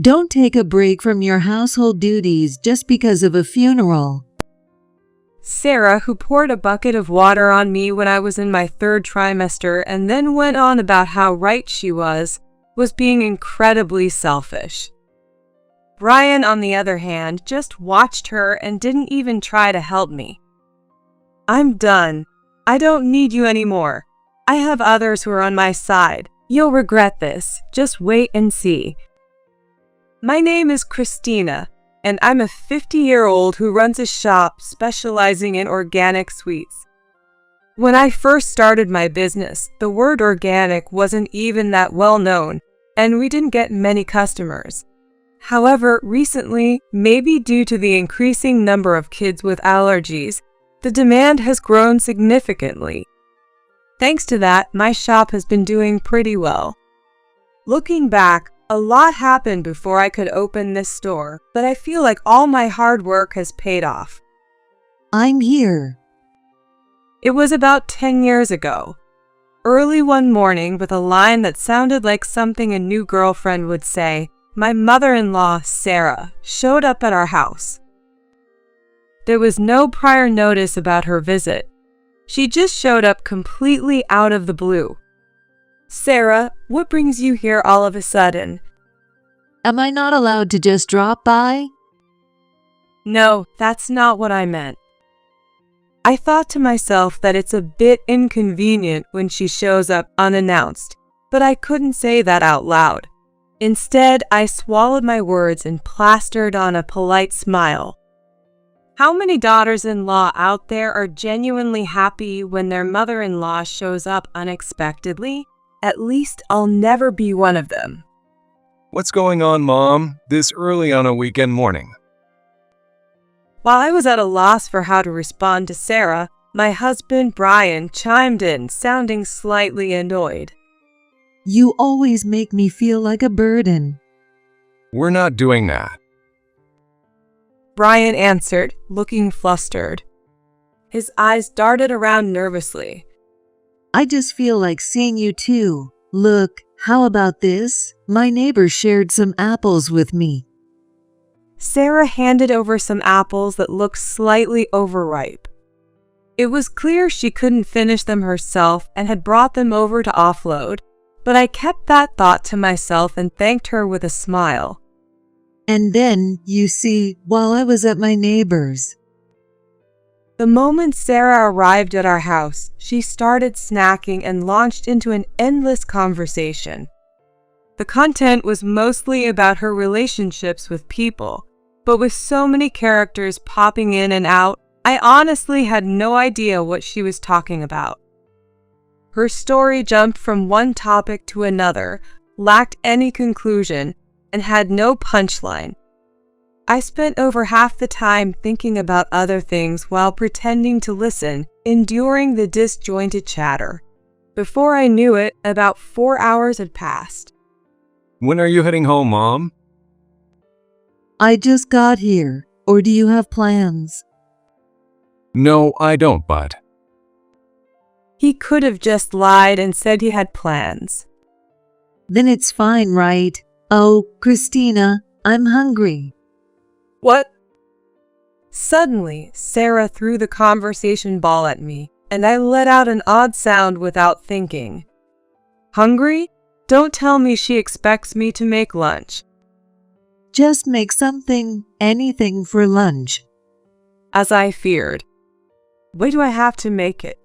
Don't take a break from your household duties just because of a funeral. Sarah, who poured a bucket of water on me when I was in my third trimester and then went on about how right she was being incredibly selfish. Brian, on the other hand, just watched her and didn't even try to help me. I'm done. I don't need you anymore. I have others who are on my side. You'll regret this. Just wait and see. My name is Christina, and I'm a 50-year-old who runs a shop specializing in organic sweets. When I first started my business, the word organic wasn't even that well known, and we didn't get many customers. However, recently, maybe due to the increasing number of kids with allergies, the demand has grown significantly. Thanks to that, my shop has been doing pretty well. Looking back, a lot happened before I could open this store, but I feel like all my hard work has paid off. I'm here. It was about 10 years ago. Early one morning, with a line that sounded like something a new girlfriend would say, my mother-in-law, Sarah, showed up at our house. There was no prior notice about her visit. She just showed up completely out of the blue. Sarah, what brings you here all of a sudden? Am I not allowed to just drop by? No, that's not what I meant. I thought to myself that it's a bit inconvenient when she shows up unannounced, but I couldn't say that out loud. Instead, I swallowed my words and plastered on a polite smile. How many daughters-in-law out there are genuinely happy when their mother-in-law shows up unexpectedly? At least I'll never be one of them. What's going on, Mom, this early on a weekend morning? While I was at a loss for how to respond to Sarah, my husband, Brian, chimed in, sounding slightly annoyed. You always make me feel like a burden. We're not doing that. Brian answered, looking flustered. His eyes darted around nervously. I just feel like seeing you too. Look, how about this? My neighbor shared some apples with me. Sarah handed over some apples that looked slightly overripe. It was clear she couldn't finish them herself and had brought them over to offload, but I kept that thought to myself and thanked her with a smile. And then, you see, while I was at my neighbor's. The moment Sarah arrived at our house, she started snacking and launched into an endless conversation. The content was mostly about her relationships with people, but with so many characters popping in and out, I honestly had no idea what she was talking about. Her story jumped from one topic to another, lacked any conclusion, and had no punchline. I spent over half the time thinking about other things while pretending to listen, enduring the disjointed chatter. Before I knew it, about 4 hours had passed. When are you heading home, Mom? I just got here. Or do you have plans? No, I don't, bud. He could have just lied and said he had plans. Then it's fine, right? Oh, Christina, I'm hungry. What? Suddenly, Sarah threw the conversation ball at me, and I let out an odd sound without thinking. Hungry? Don't tell me she expects me to make lunch. Just make anything for lunch. As I feared. Why do I have to make it?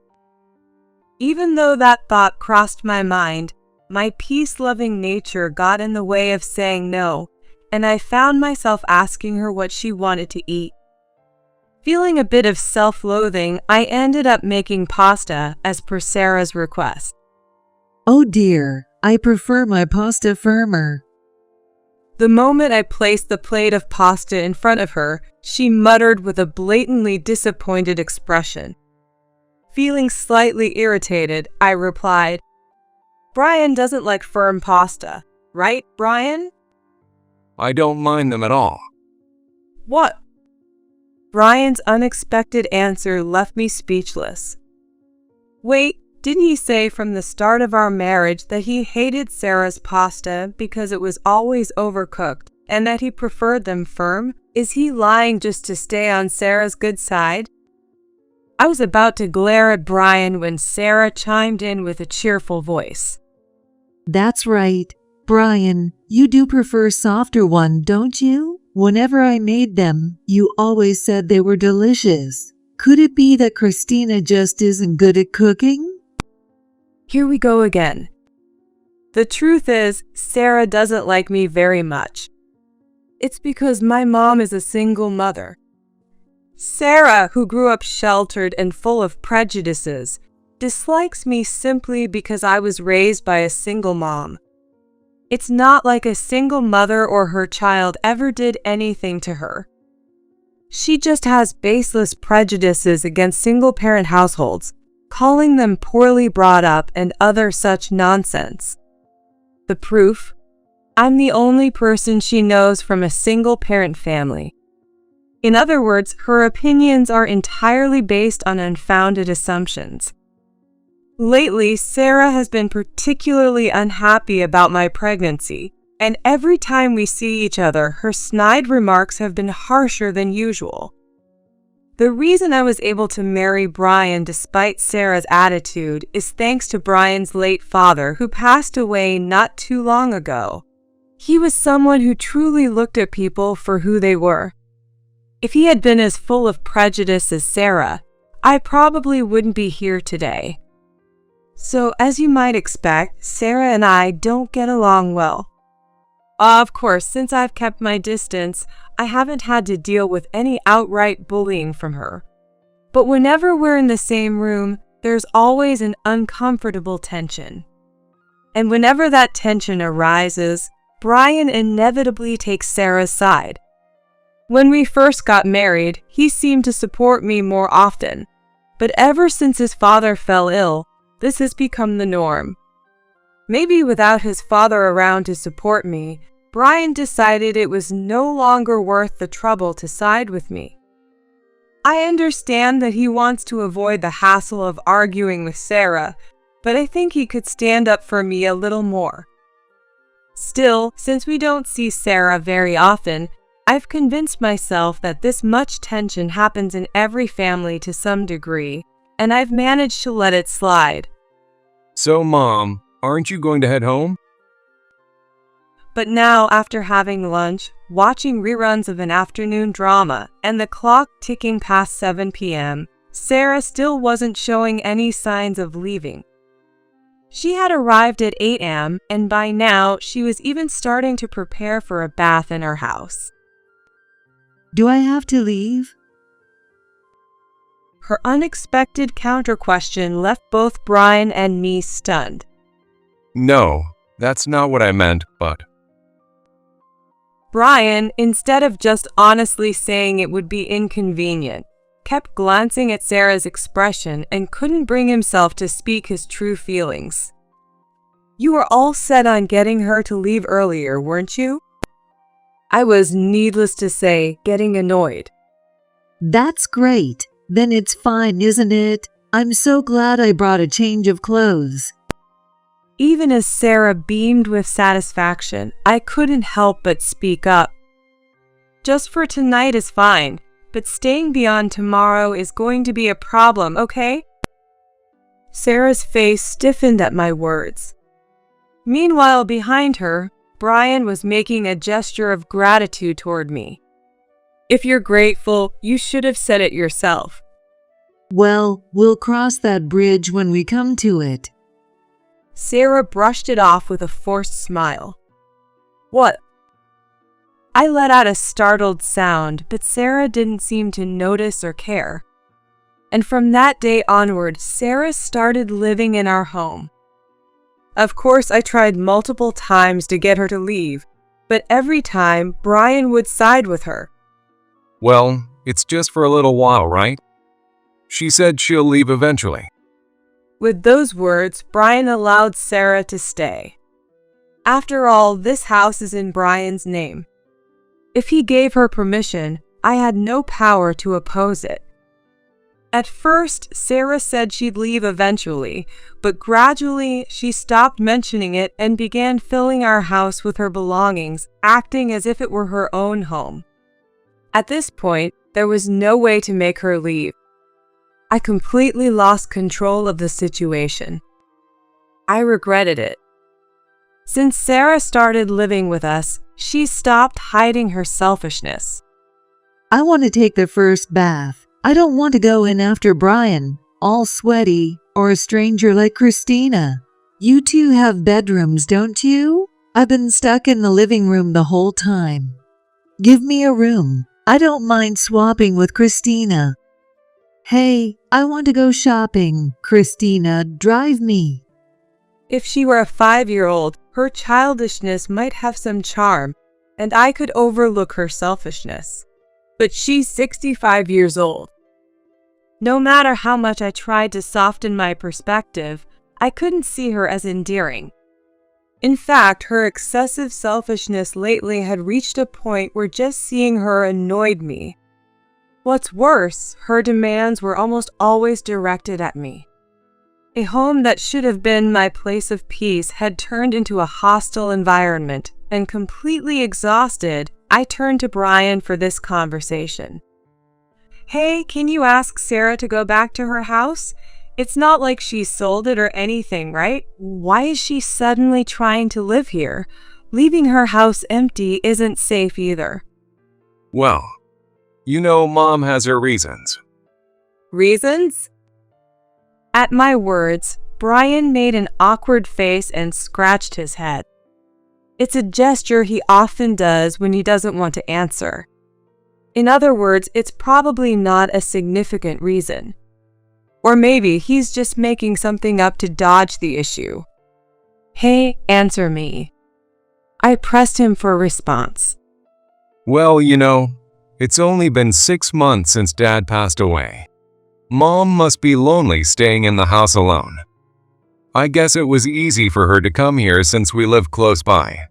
Even though that thought crossed my mind, my peace-loving nature got in the way of saying no, and I found myself asking her what she wanted to eat. Feeling a bit of self-loathing, I ended up making pasta as per Sarah's request. Oh dear, I prefer my pasta firmer. The moment I placed the plate of pasta in front of her, she muttered with a blatantly disappointed expression. Feeling slightly irritated, I replied, Brian doesn't like firm pasta, right, Brian? I don't mind them at all. What? Brian's unexpected answer left me speechless. Wait, didn't he say from the start of our marriage that he hated Sarah's pasta because it was always overcooked and that he preferred them firm? Is he lying just to stay on Sarah's good side? I was about to glare at Brian when Sarah chimed in with a cheerful voice. That's right. Brian, you do prefer softer one, don't you? Whenever I made them, you always said they were delicious. Could it be that Christina just isn't good at cooking? Here we go again. The truth is, Sarah doesn't like me very much. It's because my mom is a single mother. Sarah, who grew up sheltered and full of prejudices, dislikes me simply because I was raised by a single mom. It's not like a single mother or her child ever did anything to her. She just has baseless prejudices against single-parent households, calling them poorly brought up and other such nonsense. The proof? I'm the only person she knows from a single-parent family. In other words, her opinions are entirely based on unfounded assumptions. Lately, Sarah has been particularly unhappy about my pregnancy, and every time we see each other, her snide remarks have been harsher than usual. The reason I was able to marry Brian despite Sarah's attitude is thanks to Brian's late father, who passed away not too long ago. He was someone who truly looked at people for who they were. If he had been as full of prejudice as Sarah, I probably wouldn't be here today. So, as you might expect, Sarah and I don't get along well. Of course, since I've kept my distance, I haven't had to deal with any outright bullying from her. But whenever we're in the same room, there's always an uncomfortable tension. And whenever that tension arises, Brian inevitably takes Sarah's side. When we first got married, he seemed to support me more often. But ever since his father fell ill, this has become the norm. Maybe without his father around to support me, Brian decided it was no longer worth the trouble to side with me. I understand that he wants to avoid the hassle of arguing with Sarah, but I think he could stand up for me a little more. Still, since we don't see Sarah very often, I've convinced myself that this much tension happens in every family to some degree, and I've managed to let it slide. So, Mom, aren't you going to head home? But now, after having lunch, watching reruns of an afternoon drama, and the clock ticking past 7 p.m., Sarah still wasn't showing any signs of leaving. She had arrived at 8 a.m., and by now, she was even starting to prepare for a bath in her house. Do I have to leave? Her unexpected counter-question left both Brian and me stunned. No, that's not what I meant, but... Brian, instead of just honestly saying it would be inconvenient, kept glancing at Sarah's expression and couldn't bring himself to speak his true feelings. You were all set on getting her to leave earlier, weren't you? I was, needless to say, getting annoyed. That's great. Then it's fine, isn't it? I'm so glad I brought a change of clothes. Even as Sarah beamed with satisfaction, I couldn't help but speak up. Just for tonight is fine, but staying beyond tomorrow is going to be a problem, okay? Sarah's face stiffened at my words. Meanwhile, behind her, Brian was making a gesture of gratitude toward me. If you're grateful, you should have said it yourself. Well, we'll cross that bridge when we come to it. Sarah brushed it off with a forced smile. What? I let out a startled sound, but Sarah didn't seem to notice or care. And from that day onward, Sarah started living in our home. Of course, I tried multiple times to get her to leave, but every time, Brian would side with her. Well, it's just for a little while, right? She said she'll leave eventually. With those words, Brian allowed Sarah to stay. After all, this house is in Brian's name. If he gave her permission, I had no power to oppose it. At first, Sarah said she'd leave eventually, but gradually she stopped mentioning it and began filling our house with her belongings, acting as if it were her own home. At this point, there was no way to make her leave. I completely lost control of the situation. I regretted it. Since Sarah started living with us, she stopped hiding her selfishness. I want to take the first bath. I don't want to go in after Brian, all sweaty, or a stranger like Christina. You two have bedrooms, don't you? I've been stuck in the living room the whole time. Give me a room. I don't mind swapping with Christina. Hey, I want to go shopping. Christina, drive me. If she were a 5-year-old, her childishness might have some charm, and I could overlook her selfishness. But she's 65 years old. No matter how much I tried to soften my perspective, I couldn't see her as endearing. In fact, her excessive selfishness lately had reached a point where just seeing her annoyed me. What's worse, her demands were almost always directed at me. A home that should have been my place of peace had turned into a hostile environment, and completely exhausted, I turned to Brian for this conversation. Hey, can you ask Sarah to go back to her house? It's not like she sold it or anything, right? Why is she suddenly trying to live here? Leaving her house empty isn't safe either. Well, you know Mom has her reasons. Reasons? At my words, Brian made an awkward face and scratched his head. It's a gesture he often does when he doesn't want to answer. In other words, it's probably not a significant reason. Or maybe he's just making something up to dodge the issue. Hey, answer me. I pressed him for a response. Well, you know, it's only been 6 months since Dad passed away. Mom must be lonely staying in the house alone. I guess it was easy for her to come here since we live close by.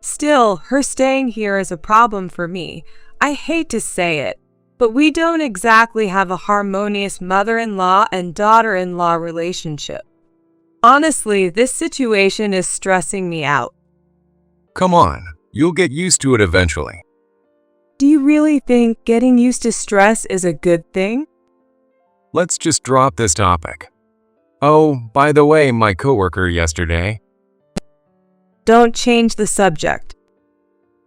Still, her staying here is a problem for me. I hate to say it, but we don't exactly have a harmonious mother-in-law and daughter-in-law relationship. Honestly, this situation is stressing me out. Come on, you'll get used to it eventually. Do you really think getting used to stress is a good thing? Let's just drop this topic. Oh, by the way, my coworker yesterday. Don't change the subject.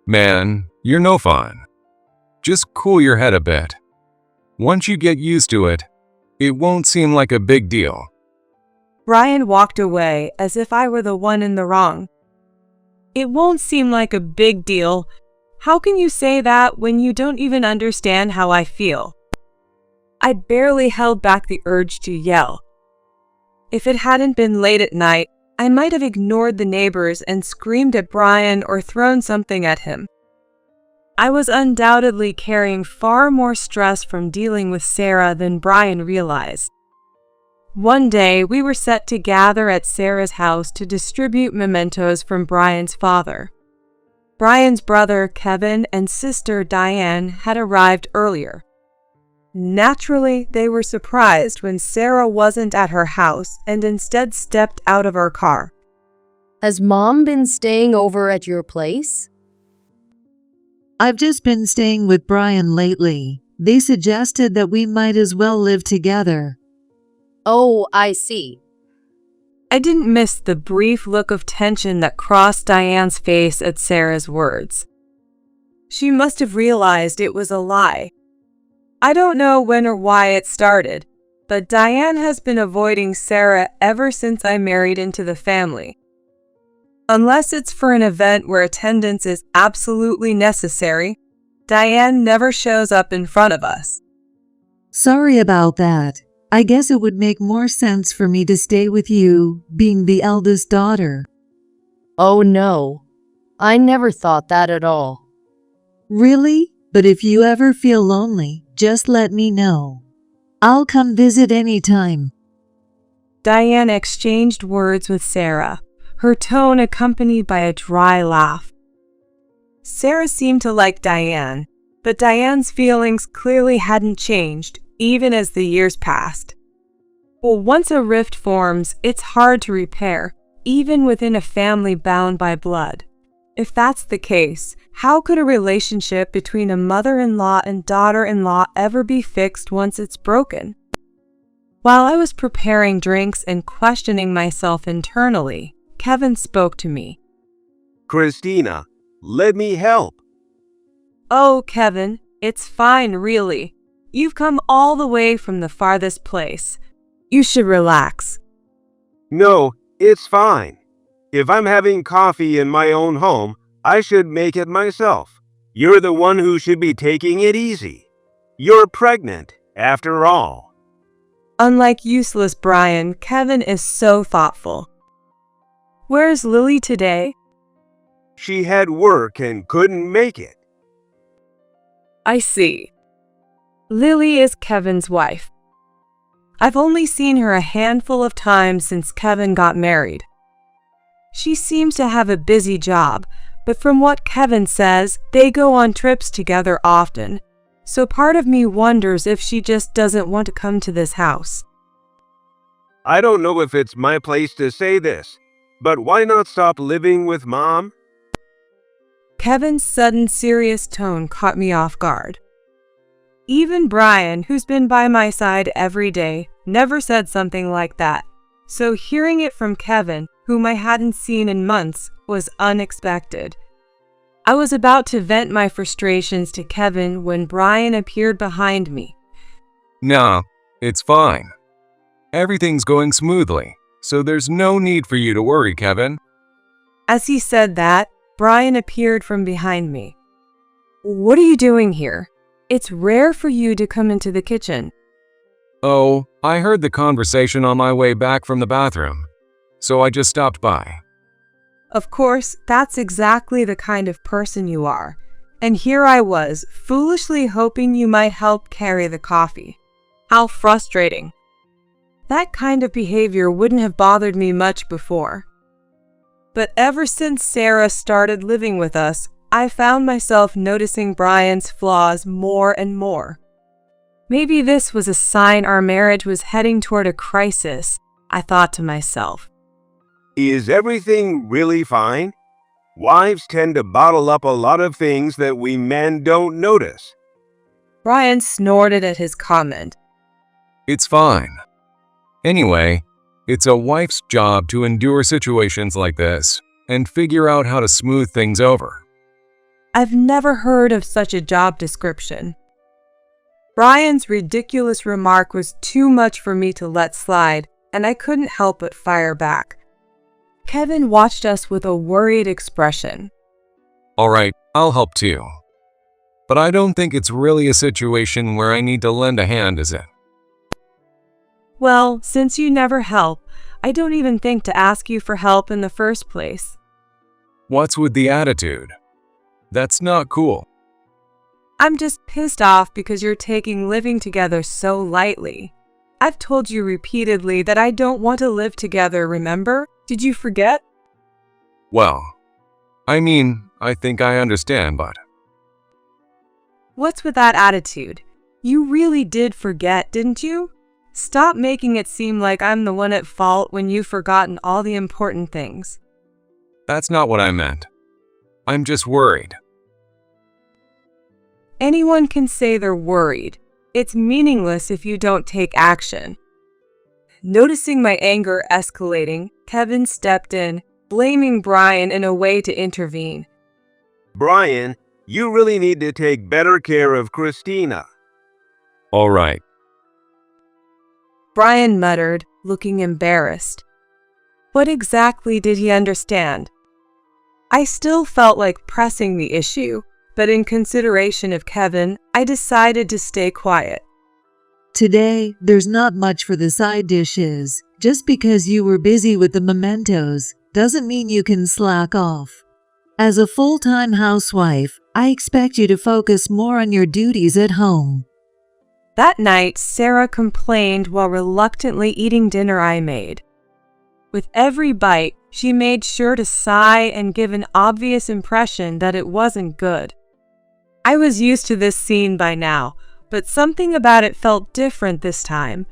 Man, you're no fun. Just cool your head a bit. Once you get used to it, it won't seem like a big deal. Brian walked away as if I were the one in the wrong. It won't seem like a big deal. How can you say that when you don't even understand how I feel? I barely held back the urge to yell. If it hadn't been late at night, I might have ignored the neighbors and screamed at Brian or thrown something at him. I was undoubtedly carrying far more stress from dealing with Sarah than Brian realized. One day, we were set to gather at Sarah's house to distribute mementos from Brian's father. Brian's brother, Kevin, and sister, Diane, had arrived earlier. Naturally, they were surprised when Sarah wasn't at her house and instead stepped out of her car. Has Mom been staying over at your place? I've just been staying with Brian lately. They suggested that we might as well live together. Oh, I see. I didn't miss the brief look of tension that crossed Diane's face at Sarah's words. She must have realized it was a lie. I don't know when or why it started, but Diane has been avoiding Sarah ever since I married into the family. Unless it's for an event where attendance is absolutely necessary, Diane never shows up in front of us. Sorry about that. I guess it would make more sense for me to stay with you, being the eldest daughter. Oh no, I never thought that at all. Really? But if you ever feel lonely, just let me know. I'll come visit anytime. Diane exchanged words with Sarah, her tone accompanied by a dry laugh. Sarah seemed to like Diane, but Diane's feelings clearly hadn't changed, even as the years passed. Well, once a rift forms, it's hard to repair, even within a family bound by blood. If that's the case, how could a relationship between a mother-in-law and daughter-in-law ever be fixed once it's broken? While I was preparing drinks and questioning myself internally, Kevin spoke to me. Christina, let me help. Oh, Kevin, it's fine, really. You've come all the way from the farthest place. You should relax. No, it's fine. If I'm having coffee in my own home, I should make it myself. You're the one who should be taking it easy. You're pregnant, after all. Unlike useless Brian, Kevin is so thoughtful. Where's Lily today? She had work and couldn't make it. I see. Lily is Kevin's wife. I've only seen her a handful of times since Kevin got married. She seems to have a busy job, but from what Kevin says, they go on trips together often. So part of me wonders if she just doesn't want to come to this house. I don't know if it's my place to say this, but why not stop living with Mom? Kevin's sudden serious tone caught me off guard. Even Brian, who's been by my side every day, never said something like that. So hearing it from Kevin, whom I hadn't seen in months, was unexpected. I was about to vent my frustrations to Kevin when Brian appeared behind me. Nah, it's fine. Everything's going smoothly, so there's no need for you to worry, Kevin. As he said that, Brian appeared from behind me. What are you doing here? It's rare for you to come into the kitchen. Oh, I heard the conversation on my way back from the bathroom, so I just stopped by. Of course, that's exactly the kind of person you are. And here I was, foolishly hoping you might help carry the coffee. How frustrating. That kind of behavior wouldn't have bothered me much before. But ever since Sarah started living with us, I found myself noticing Brian's flaws more and more. Maybe this was a sign our marriage was heading toward a crisis, I thought to myself. Is everything really fine? Wives tend to bottle up a lot of things that we men don't notice. Brian snorted at his comment. It's fine. Anyway, it's a wife's job to endure situations like this and figure out how to smooth things over. I've never heard of such a job description. Brian's ridiculous remark was too much for me to let slide, and I couldn't help but fire back. Kevin watched us with a worried expression. Alright, I'll help too. But I don't think it's really a situation where I need to lend a hand, is it? Well, since you never help, I don't even think to ask you for help in the first place. What's with the attitude? That's not cool. I'm just pissed off because you're taking living together so lightly. I've told you repeatedly that I don't want to live together, remember? Did you forget? Well, I mean, I think I understand, but... What's with that attitude? You really did forget, didn't you? Stop making it seem like I'm the one at fault when you've forgotten all the important things. That's not what I meant. I'm just worried. Anyone can say they're worried. It's meaningless if you don't take action. Noticing my anger escalating, Kevin stepped in, blaming Brian in a way to intervene. Brian, you really need to take better care of Christina. Alright. Brian muttered, looking embarrassed. What exactly did he understand? I still felt like pressing the issue, but in consideration of Kevin, I decided to stay quiet. Today, there's not much for the side dishes. Just because you were busy with the mementos doesn't mean you can slack off. As a full-time housewife, I expect you to focus more on your duties at home. That night, Sarah complained while reluctantly eating dinner I made. With every bite, she made sure to sigh and give an obvious impression that it wasn't good. I was used to this scene by now, but something about it felt different this time.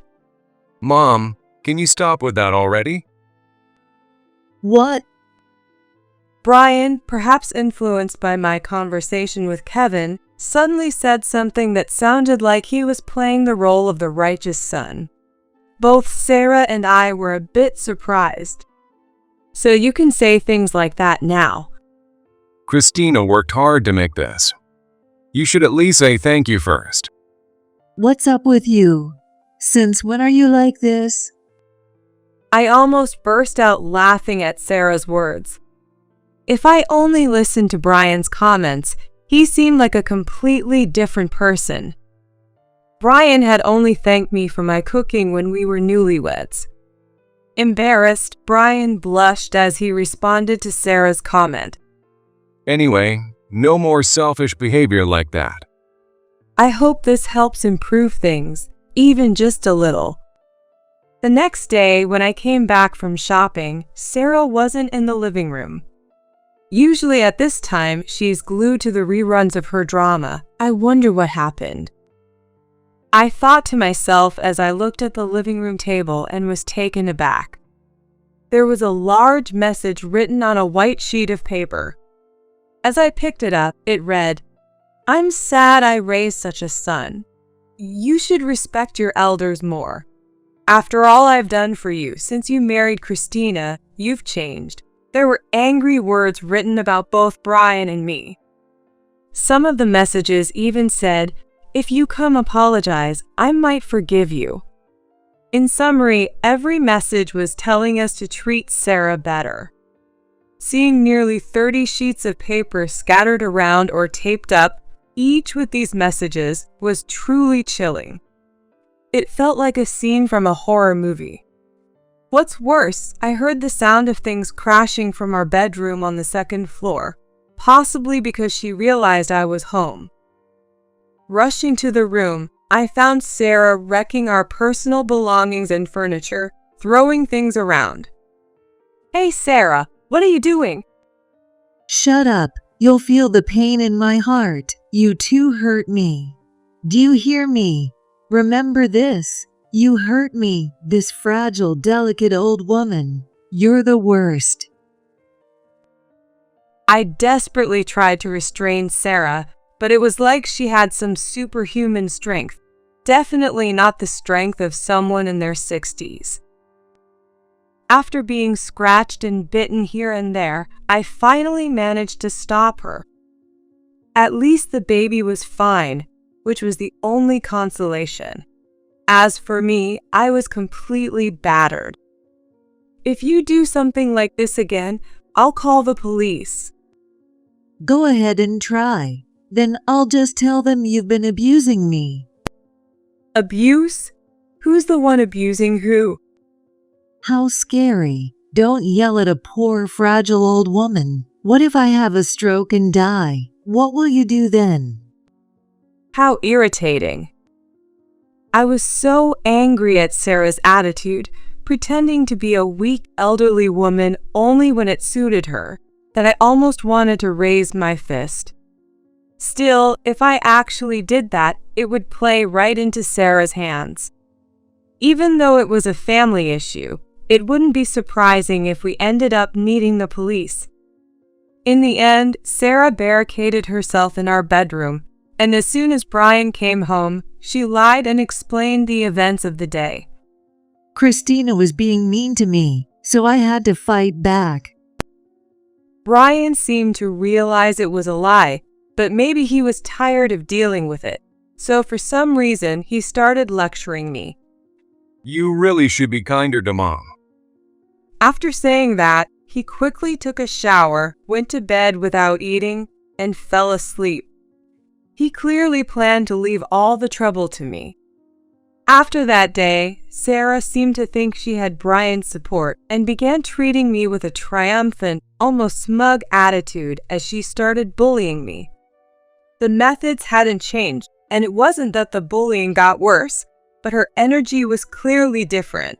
Mom, can you stop with that already? What? Brian, perhaps influenced by my conversation with Kevin, suddenly said something that sounded like he was playing the role of the righteous son. Both Sarah and I were a bit surprised. So you can say things like that now. Christina worked hard to make this. You should at least say thank you first. What's up with you? Since when are you like this? I almost burst out laughing at Sarah's words. If I only listened to Brian's comments, he seemed like a completely different person. Brian had only thanked me for my cooking when we were newlyweds. Embarrassed, Brian blushed as he responded to Sarah's comment. Anyway, no more selfish behavior like that. I hope this helps improve things, even just a little. The next day, when I came back from shopping, Sarah wasn't in the living room. Usually at this time, she's glued to the reruns of her drama. I wonder what happened. I thought to myself as I looked at the living room table and was taken aback. There was a large message written on a white sheet of paper. As I picked it up, it read, "I'm sad I raised such a son. You should respect your elders more. After all I've done for you since you married Christina, you've changed." There were angry words written about both Brian and me. Some of the messages even said, "If you come apologize, I might forgive you." In summary, every message was telling us to treat Sarah better. Seeing nearly 30 sheets of paper scattered around or taped up, each with these messages, was truly chilling. It felt like a scene from a horror movie. What's worse, I heard the sound of things crashing from our bedroom on the second floor, possibly because she realized I was home. Rushing to the room, I found Sarah wrecking our personal belongings and furniture, throwing things around. "Hey Sarah, what are you doing?" Shut up. You'll feel the pain in my heart. You too hurt me. Do you hear me? Remember this. You hurt me, this fragile, delicate old woman. You're the worst. I desperately tried to restrain Sarah, but it was like she had some superhuman strength. Definitely not the strength of someone in their 60s. After being scratched and bitten here and there, I finally managed to stop her. At least the baby was fine, which was the only consolation. As for me, I was completely battered. "If you do something like this again, I'll call the police." Go ahead and try. Then I'll just tell them you've been abusing me. Abuse? Who's the one abusing who? How scary. Don't yell at a poor, fragile old woman. What if I have a stroke and die? What will you do then? How irritating. I was so angry at Sarah's attitude, pretending to be a weak, elderly woman only when it suited her, that I almost wanted to raise my fist. Still, if I actually did that, it would play right into Sarah's hands. Even though it was a family issue, it wouldn't be surprising if we ended up needing the police. In the end, Sarah barricaded herself in our bedroom, and as soon as Brian came home, she lied and explained the events of the day. Christina was being mean to me, so I had to fight back. Brian seemed to realize it was a lie, but maybe he was tired of dealing with it. So for some reason, he started lecturing me. You really should be kinder to Mom. After saying that, he quickly took a shower, went to bed without eating, and fell asleep. He clearly planned to leave all the trouble to me. After that day, Sarah seemed to think she had Brian's support and began treating me with a triumphant, almost smug attitude as she started bullying me. The methods hadn't changed, and it wasn't that the bullying got worse, but her energy was clearly different.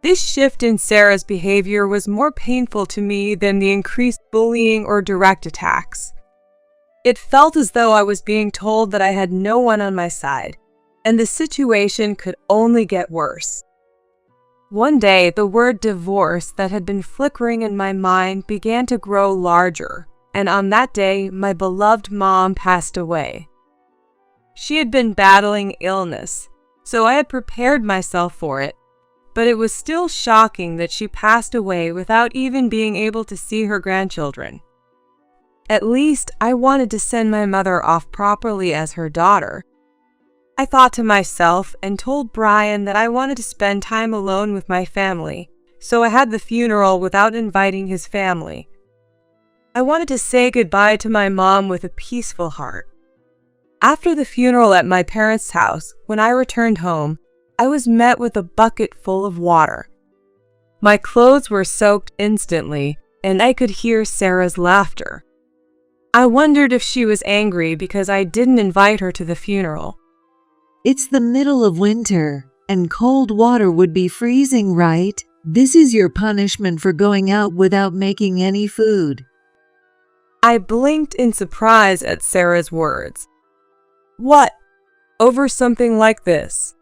This shift in Sarah's behavior was more painful to me than the increased bullying or direct attacks. It felt as though I was being told that I had no one on my side, and the situation could only get worse. One day, the word divorce that had been flickering in my mind began to grow larger, and on that day, my beloved mom passed away. She had been battling illness, so I had prepared myself for it, but it was still shocking that she passed away without even being able to see her grandchildren. At least, I wanted to send my mother off properly as her daughter. I thought to myself and told Brian that I wanted to spend time alone with my family, so I had the funeral without inviting his family. I wanted to say goodbye to my mom with a peaceful heart. After the funeral at my parents' house, when I returned home, I was met with a bucket full of water. My clothes were soaked instantly, and I could hear Sarah's laughter. I wondered if she was angry because I didn't invite her to the funeral. It's the middle of winter, and cold water would be freezing, right? This is your punishment for going out without making any food. I blinked in surprise at Sarah's words. What? Over something like this?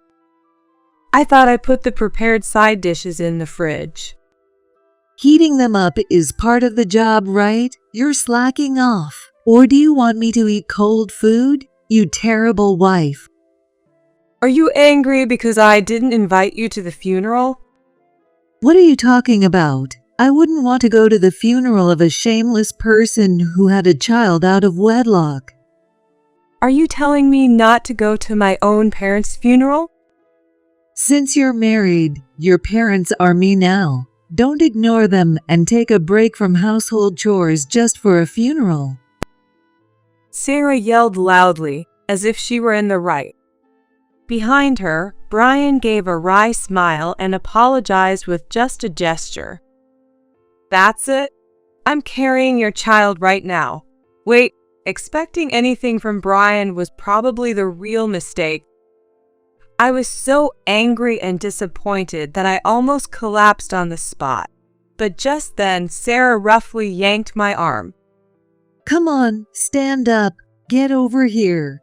I thought I put the prepared side dishes in the fridge. Heating them up is part of the job, right? You're slacking off. Or do you want me to eat cold food? You terrible wife. Are you angry because I didn't invite you to the funeral? What are you talking about? I wouldn't want to go to the funeral of a shameless person who had a child out of wedlock. Are you telling me not to go to my own parents' funeral? Since you're married, your parents are me now. Don't ignore them and take a break from household chores just for a funeral. Sarah yelled loudly, as if she were in the right. Behind her, Brian gave a wry smile and apologized with just a gesture. That's it? I'm carrying your child right now. Wait, expecting anything from Brian was probably the real mistake. I was so angry and disappointed that I almost collapsed on the spot. But just then, Sarah roughly yanked my arm. Come on, stand up. Get over here.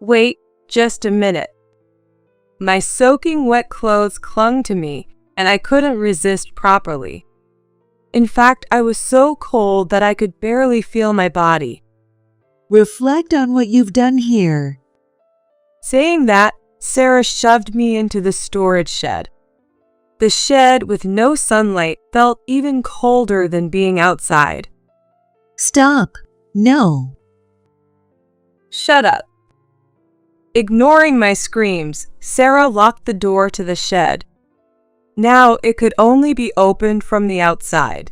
Wait, just a minute. My soaking wet clothes clung to me, and I couldn't resist properly. In fact, I was so cold that I could barely feel my body. Reflect on what you've done here. Saying that, Sarah shoved me into the storage shed. The shed with no sunlight felt even colder than being outside. Stop. No. Shut up. Ignoring my screams, Sarah locked the door to the shed. Now it could only be opened from the outside.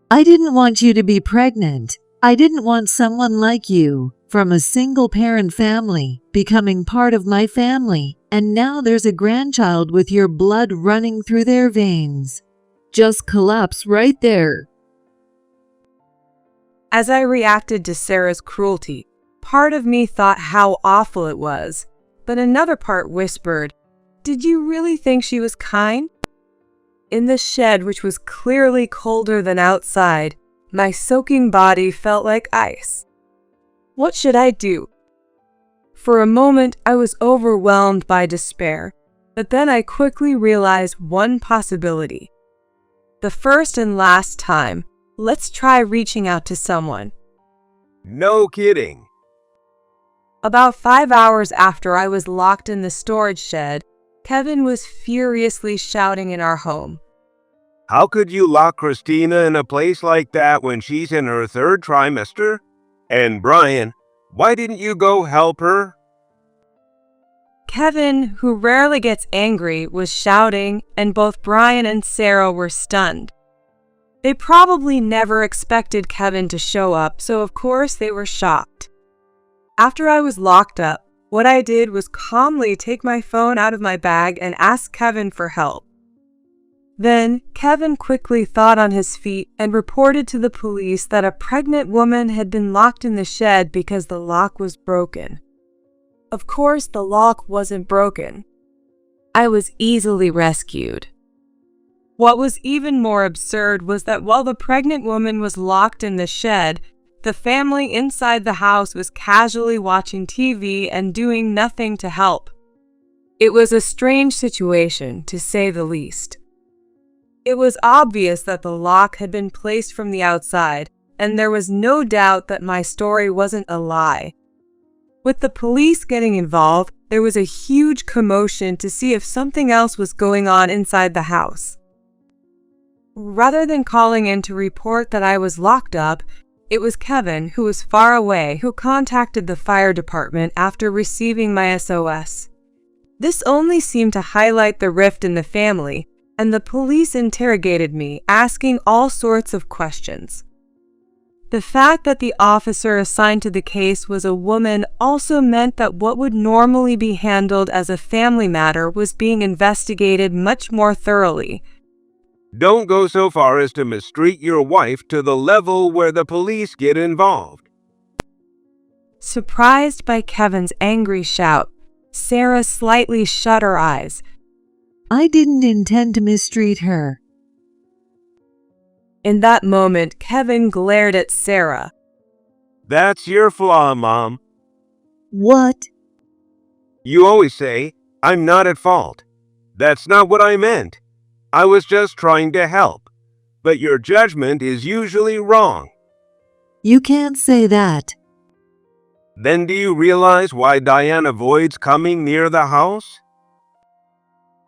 I didn't want you to be pregnant. I didn't want someone like you, from a single-parent family, becoming part of my family, and now there's a grandchild with your blood running through their veins. Just collapse right there. As I reacted to Sarah's cruelty, part of me thought how awful it was, but another part whispered, "Did you really think she was kind?" In the shed, which was clearly colder than outside, my soaking body felt like ice. What should I do? For a moment, I was overwhelmed by despair, but then I quickly realized one possibility. The first and last time, let's try reaching out to someone. No kidding. About 5 hours after I was locked in the storage shed, Kevin was furiously shouting in our home. How could you lock Christina in a place like that when she's in her third trimester? And Brian, why didn't you go help her? Kevin, who rarely gets angry, was shouting, and both Brian and Sarah were stunned. They probably never expected Kevin to show up, so of course they were shocked. After I was locked up, what I did was calmly take my phone out of my bag and ask Kevin for help. Then, Kevin quickly thought on his feet and reported to the police that a pregnant woman had been locked in the shed because the lock was broken. Of course, the lock wasn't broken. I was easily rescued. What was even more absurd was that while the pregnant woman was locked in the shed, The family inside the house was casually watching TV and doing nothing to help. It was a strange situation, to say the least. It was obvious that the lock had been placed from the outside, and there was no doubt that my story wasn't a lie. With the police getting involved, there was a huge commotion to see if something else was going on inside the house. Rather than calling in to report that I was locked up, it was Kevin, who was far away, who contacted the fire department after receiving my SOS. This only seemed to highlight the rift in the family, and the police interrogated me, asking all sorts of questions. The fact that the officer assigned to the case was a woman also meant that what would normally be handled as a family matter was being investigated much more thoroughly. Don't go so far as to mistreat your wife to the level where the police get involved. Surprised by Kevin's angry shout, Sarah slightly shut her eyes. I didn't intend to mistreat her. In that moment, Kevin glared at Sarah. That's your flaw, Mom. What? You always say, I'm not at fault. That's not what I meant. I was just trying to help. But your judgment is usually wrong. You can't say that. Then do you realize why Diane avoids coming near the house?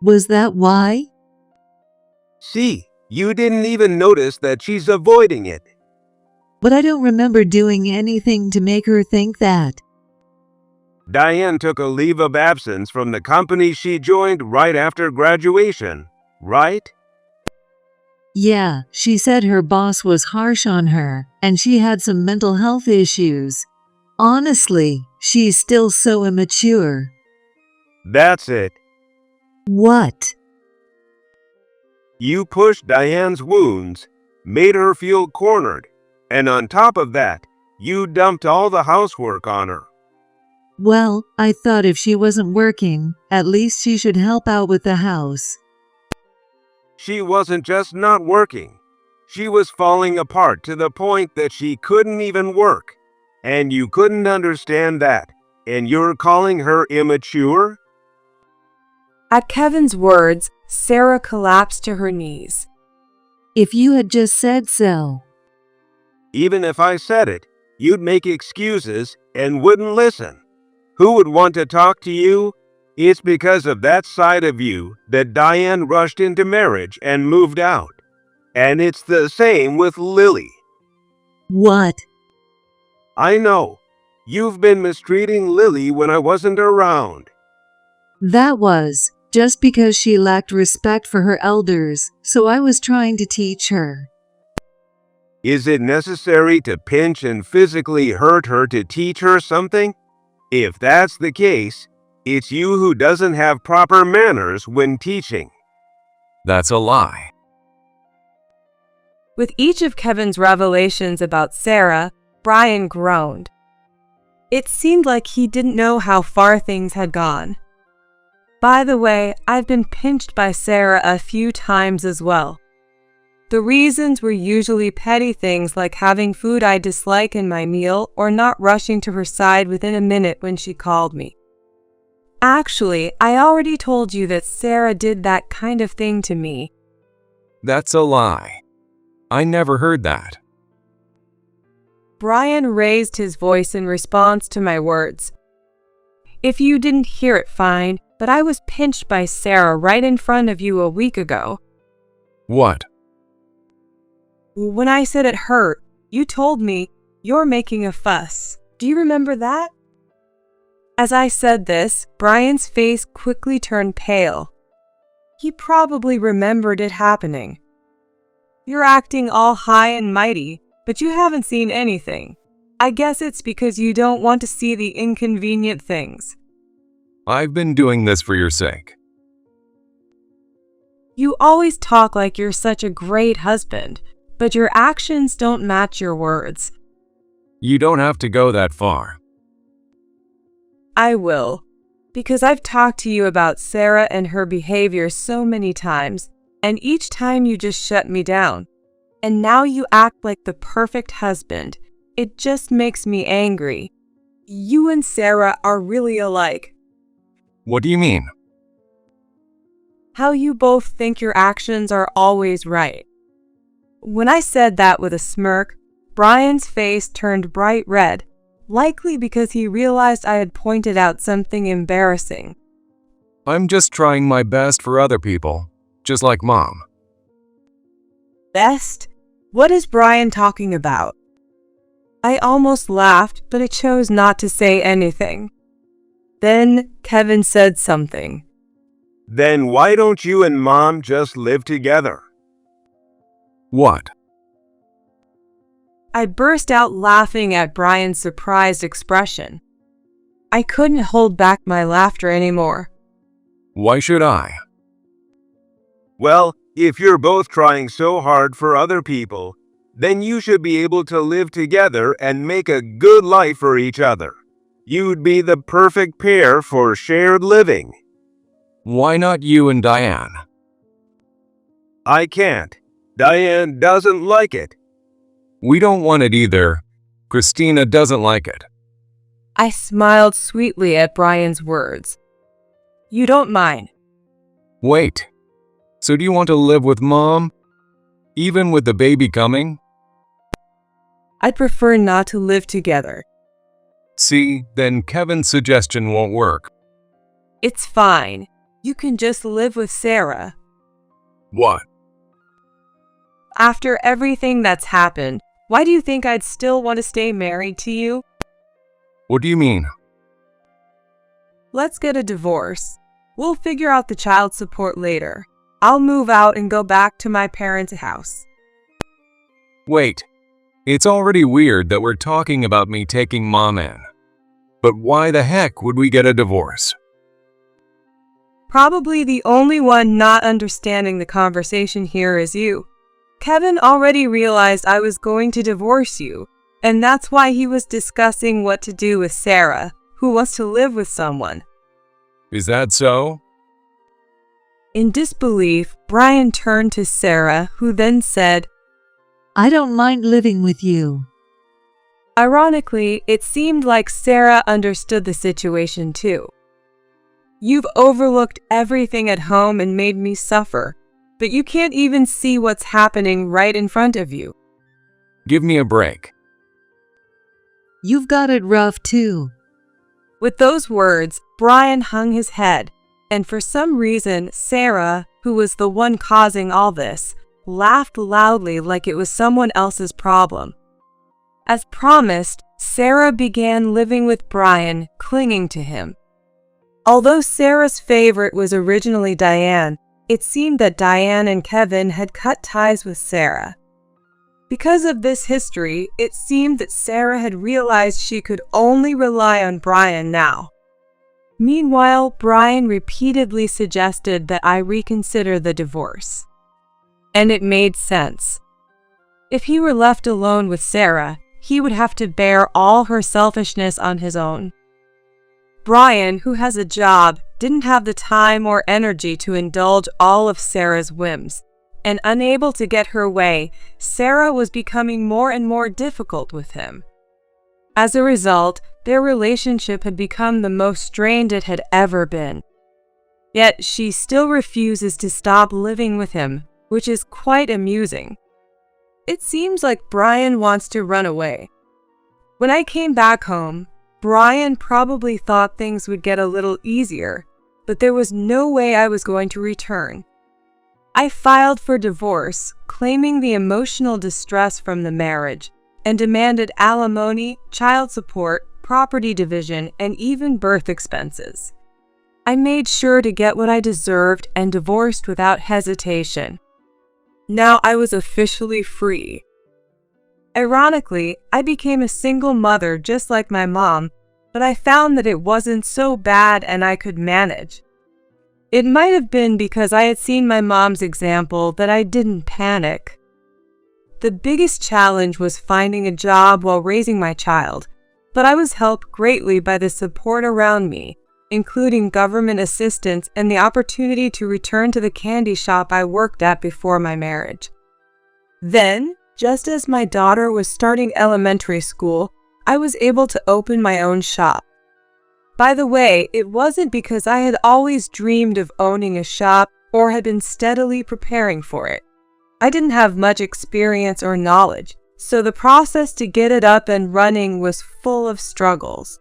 Was that why? See, you didn't even notice that she's avoiding it. But I don't remember doing anything to make her think that. Diane took a leave of absence from the company she joined right after graduation, right? Yeah, she said her boss was harsh on her, and she had some mental health issues. Honestly, she's still so immature. That's it. What? You pushed Diane's wounds, made her feel cornered, and on top of that, you dumped all the housework on her. Well, I thought if she wasn't working, at least she should help out with the house. She wasn't just not working. She was falling apart to the point that she couldn't even work. And you couldn't understand that. And you're calling her immature? At Kevin's words, Sarah collapsed to her knees. If you had just said so. Even if I said it, you'd make excuses and wouldn't listen. Who would want to talk to you? It's because of that side of you that Diane rushed into marriage and moved out. And it's the same with Lily. What? I know. You've been mistreating Lily when I wasn't around. That was just because she lacked respect for her elders, so I was trying to teach her. Is it necessary to pinch and physically hurt her to teach her something? If that's the case, it's you who doesn't have proper manners when teaching. That's a lie. With each of Kevin's revelations about Sarah, Brian groaned. It seemed like he didn't know how far things had gone. By the way, I've been pinched by Sarah a few times as well. The reasons were usually petty things like having food I dislike in my meal or not rushing to her side within a minute when she called me. Actually, I already told you that Sarah did that kind of thing to me. That's a lie. I never heard that. Brian raised his voice in response to my words. If you didn't hear it, fine, but I was pinched by Sarah right in front of you a week ago. What? When I said it hurt, you told me, "You're making a fuss." Do you remember that? As I said this, Brian's face quickly turned pale. He probably remembered it happening. You're acting all high and mighty, but you haven't seen anything. I guess it's because you don't want to see the inconvenient things. I've been doing this for your sake. You always talk like you're such a great husband, but your actions don't match your words. You don't have to go that far. I will, because I've talked to you about Sarah and her behavior so many times, and each time you just shut me down. And now you act like the perfect husband. It just makes me angry. You and Sarah are really alike. What do you mean? How you both think your actions are always right. When I said that with a smirk, Brian's face turned bright red, likely because he realized I had pointed out something embarrassing. I'm just trying my best for other people, just like Mom. Best? What is Brian talking about? I almost laughed, but I chose not to say anything. Then Kevin said something. Then why don't you and Mom just live together? What? I burst out laughing at Brian's surprised expression. I couldn't hold back my laughter anymore. Why should I? Well, if you're both trying so hard for other people, then you should be able to live together and make a good life for each other. You'd be the perfect pair for shared living. Why not you and Diane? I can't. Diane doesn't like it. We don't want it either. Christina doesn't like it. I smiled sweetly at Brian's words. You don't mind. Wait. So do you want to live with Mom? Even with the baby coming? I'd prefer not to live together. See, then Kevin's suggestion won't work. It's fine. You can just live with Sarah. What? After everything that's happened, why do you think I'd still want to stay married to you? What do you mean? Let's get a divorce. We'll figure out the child support later. I'll move out and go back to my parents' house. Wait. It's already weird that we're talking about me taking Mom in. But why the heck would we get a divorce? Probably the only one not understanding the conversation here is you. Kevin already realized I was going to divorce you, and that's why he was discussing what to do with Sarah, who wants to live with someone. Is that so? In disbelief, Brian turned to Sarah, who then said, I don't mind living with you. Ironically, it seemed like Sarah understood the situation too. You've overlooked everything at home and made me suffer, but you can't even see what's happening right in front of you. Give me a break. You've got it rough too. With those words, Brian hung his head, and for some reason, Sarah, who was the one causing all this, laughed loudly like it was someone else's problem. As promised, Sarah began living with Brian, clinging to him. Although Sarah's favorite was originally Diane, it seemed that Diane and Kevin had cut ties with Sarah. Because of this history, it seemed that Sarah had realized she could only rely on Brian now. Meanwhile, Brian repeatedly suggested that I reconsider the divorce. And it made sense. If he were left alone with Sarah, he would have to bear all her selfishness on his own. Brian, who has a job, didn't have the time or energy to indulge all of Sarah's whims, and unable to get her way, Sarah was becoming more and more difficult with him. As a result, their relationship had become the most strained it had ever been. Yet she still refuses to stop living with him, which is quite amusing. It seems like Brian wants to run away. When I came back home, Brian probably thought things would get a little easier, but there was no way I was going to return. I filed for divorce, claiming the emotional distress from the marriage, and demanded alimony, child support, property division, and even birth expenses. I made sure to get what I deserved and divorced without hesitation. Now I was officially free. Ironically, I became a single mother just like my mom, but I found that it wasn't so bad and I could manage. It might have been because I had seen my mom's example that I didn't panic. The biggest challenge was finding a job while raising my child, but I was helped greatly by the support around me, including government assistance and the opportunity to return to the candy shop I worked at before my marriage. Then, Just as my daughter was starting elementary school, I was able to open my own shop. By the way, it wasn't because I had always dreamed of owning a shop or had been steadily preparing for it. I didn't have much experience or knowledge, so the process to get it up and running was full of struggles.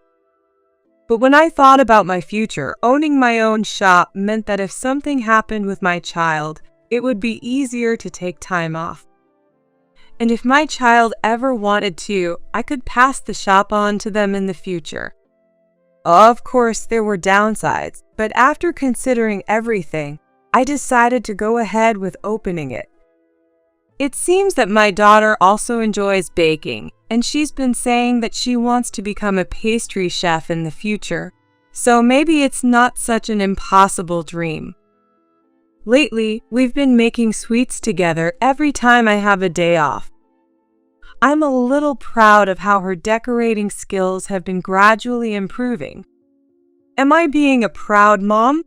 But when I thought about my future, owning my own shop meant that if something happened with my child, it would be easier to take time off. And if my child ever wanted to, I could pass the shop on to them in the future. Of course, there were downsides, but after considering everything, I decided to go ahead with opening it. It seems that my daughter also enjoys baking, and she's been saying that she wants to become a pastry chef in the future, so maybe it's not such an impossible dream. Lately, we've been making sweets together every time I have a day off. I'm a little proud of how her decorating skills have been gradually improving. Am I being a proud mom?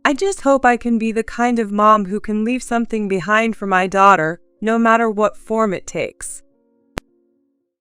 I just hope I can be the kind of mom who can leave something behind for my daughter, no matter what form it takes.